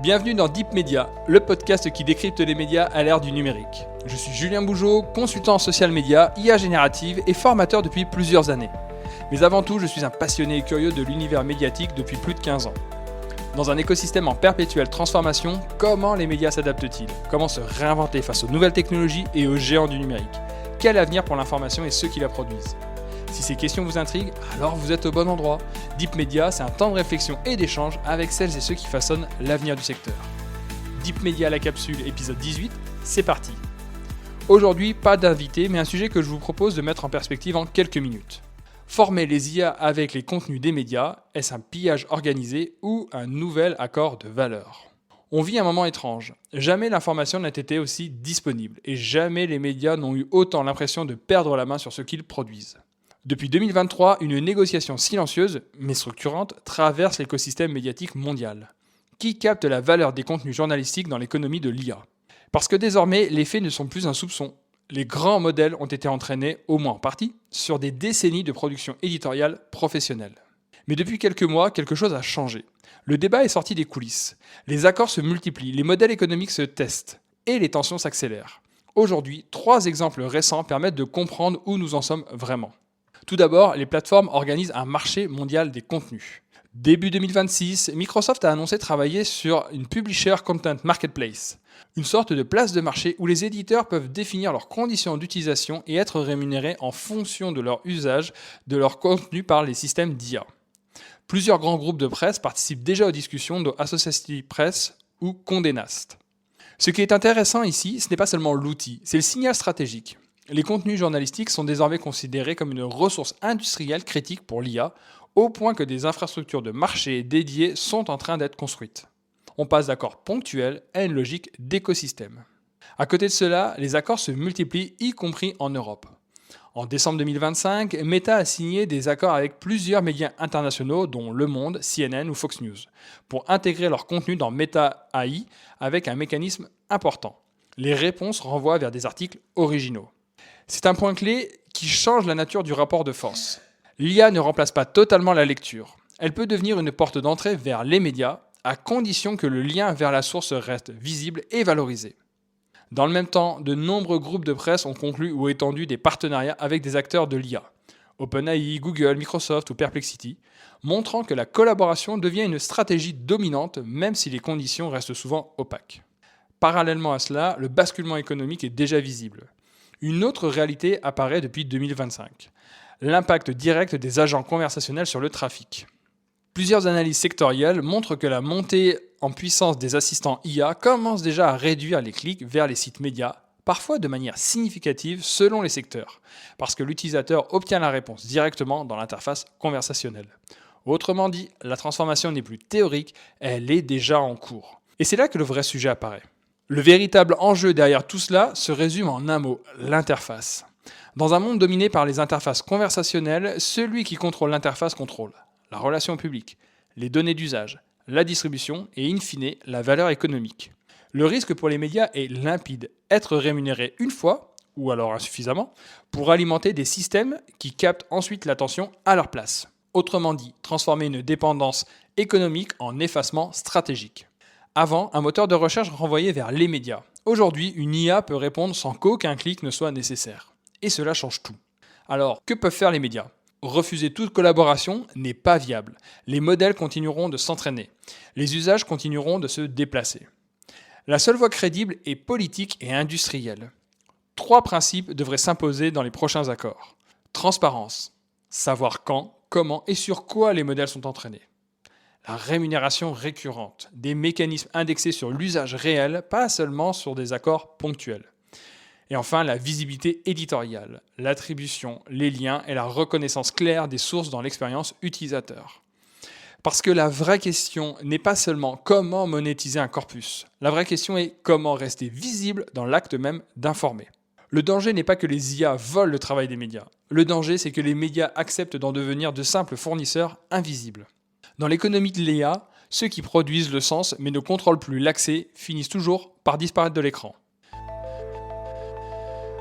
Bienvenue dans Deep Media, le podcast qui décrypte les médias à l'ère du numérique. Je suis Julien Bougeot, consultant en social media, IA générative et formateur depuis plusieurs années. Mais avant tout, je suis un passionné et curieux de l'univers médiatique depuis plus de 15 ans. Dans un écosystème en perpétuelle transformation, comment les médias s'adaptent-ils ? Comment se réinventer face aux nouvelles technologies et aux géants du numérique ? Quel avenir pour l'information et ceux qui la produisent ? Si ces questions vous intriguent, alors vous êtes au bon endroit. Deep Media, c'est un temps de réflexion et d'échange avec celles et ceux qui façonnent l'avenir du secteur. Deep Media, la capsule, épisode 18, c'est parti. Aujourd'hui, pas d'invité, mais un sujet que je vous propose de mettre en perspective en quelques minutes. Former les IA avec les contenus des médias, est-ce un pillage organisé ou un nouvel accord de valeur ? On vit un moment étrange. Jamais l'information n'a été aussi disponible et jamais les médias n'ont eu autant l'impression de perdre la main sur ce qu'ils produisent. Depuis 2023, une négociation silencieuse, mais structurante, traverse l'écosystème médiatique mondial. Qui capte la valeur des contenus journalistiques dans l'économie de l'IA ? Parce que désormais, les faits ne sont plus un soupçon. Les grands modèles ont été entraînés, au moins en partie, sur des décennies de production éditoriale professionnelle. Mais depuis quelques mois, quelque chose a changé. Le débat est sorti des coulisses. Les accords se multiplient, les modèles économiques se testent, et les tensions s'accélèrent. Aujourd'hui, 3 exemples récents permettent de comprendre où nous en sommes vraiment. Tout d'abord, les plateformes organisent un marché mondial des contenus. Début 2026, Microsoft a annoncé travailler sur une Publisher Content Marketplace, une sorte de place de marché où les éditeurs peuvent définir leurs conditions d'utilisation et être rémunérés en fonction de leur usage de leur contenu par les systèmes d'IA. Plusieurs grands groupes de presse participent déjà aux discussions de Associated Press ou Condé Nast. Ce qui est intéressant ici, ce n'est pas seulement l'outil, c'est le signal stratégique. Les contenus journalistiques sont désormais considérés comme une ressource industrielle critique pour l'IA, au point que des infrastructures de marché dédiées sont en train d'être construites. On passe d'accords ponctuels à une logique d'écosystème. À côté de cela, les accords se multiplient, y compris en Europe. En décembre 2025, Meta a signé des accords avec plusieurs médias internationaux, dont Le Monde, CNN ou Fox News, pour intégrer leur contenu dans Meta AI avec un mécanisme important. Les réponses renvoient vers des articles originaux. C'est un point clé qui change la nature du rapport de force. L'IA ne remplace pas totalement la lecture. Elle peut devenir une porte d'entrée vers les médias, à condition que le lien vers la source reste visible et valorisé. Dans le même temps, de nombreux groupes de presse ont conclu ou étendu des partenariats avec des acteurs de l'IA, OpenAI, Google, Microsoft ou Perplexity, montrant que la collaboration devient une stratégie dominante même si les conditions restent souvent opaques. Parallèlement à cela, le basculement économique est déjà visible. Une autre réalité apparaît depuis 2025, l'impact direct des agents conversationnels sur le trafic. Plusieurs analyses sectorielles montrent que la montée en puissance des assistants IA commence déjà à réduire les clics vers les sites médias, parfois de manière significative selon les secteurs, parce que l'utilisateur obtient la réponse directement dans l'interface conversationnelle. Autrement dit, la transformation n'est plus théorique, elle est déjà en cours. Et c'est là que le vrai sujet apparaît. Le véritable enjeu derrière tout cela se résume en un mot, l'interface. Dans un monde dominé par les interfaces conversationnelles, celui qui contrôle l'interface contrôle la relation au public, les données d'usage, la distribution et in fine la valeur économique. Le risque pour les médias est limpide, être rémunéré une fois, ou alors insuffisamment, pour alimenter des systèmes qui captent ensuite l'attention à leur place. Autrement dit, transformer une dépendance économique en effacement stratégique. Avant, un moteur de recherche renvoyait vers les médias. Aujourd'hui, une IA peut répondre sans qu'aucun clic ne soit nécessaire. Et cela change tout. Alors, que peuvent faire les médias ? Refuser toute collaboration n'est pas viable. Les modèles continueront de s'entraîner. Les usages continueront de se déplacer. La seule voie crédible est politique et industrielle. 3 principes devraient s'imposer dans les prochains accords. Transparence. Savoir quand, comment et sur quoi les modèles sont entraînés. La rémunération récurrente, des mécanismes indexés sur l'usage réel, pas seulement sur des accords ponctuels. Et enfin, la visibilité éditoriale, l'attribution, les liens et la reconnaissance claire des sources dans l'expérience utilisateur. Parce que la vraie question n'est pas seulement comment monétiser un corpus, la vraie question est comment rester visible dans l'acte même d'informer. Le danger n'est pas que les IA volent le travail des médias. Le danger, c'est que les médias acceptent d'en devenir de simples fournisseurs invisibles. Dans l'économie de l'IA, ceux qui produisent le sens mais ne contrôlent plus l'accès finissent toujours par disparaître de l'écran.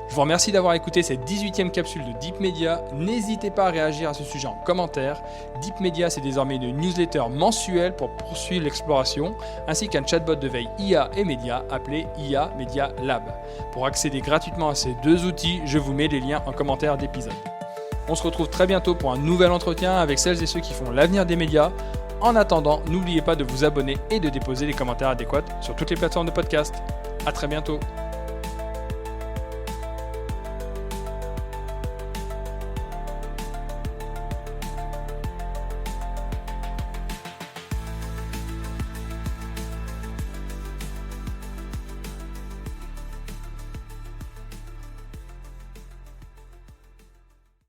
Je vous remercie d'avoir écouté cette 18e capsule de Deep Media. N'hésitez pas à réagir à ce sujet en commentaire. Deep Media, c'est désormais une newsletter mensuelle pour poursuivre l'exploration, ainsi qu'un chatbot de veille IA et média appelé IA Media Lab. Pour accéder gratuitement à ces deux outils, je vous mets les liens en commentaire d'épisode. On se retrouve très bientôt pour un nouvel entretien avec celles et ceux qui font l'avenir des médias. En attendant, n'oubliez pas de vous abonner et de déposer les commentaires adéquats sur toutes les plateformes de podcast. À très bientôt.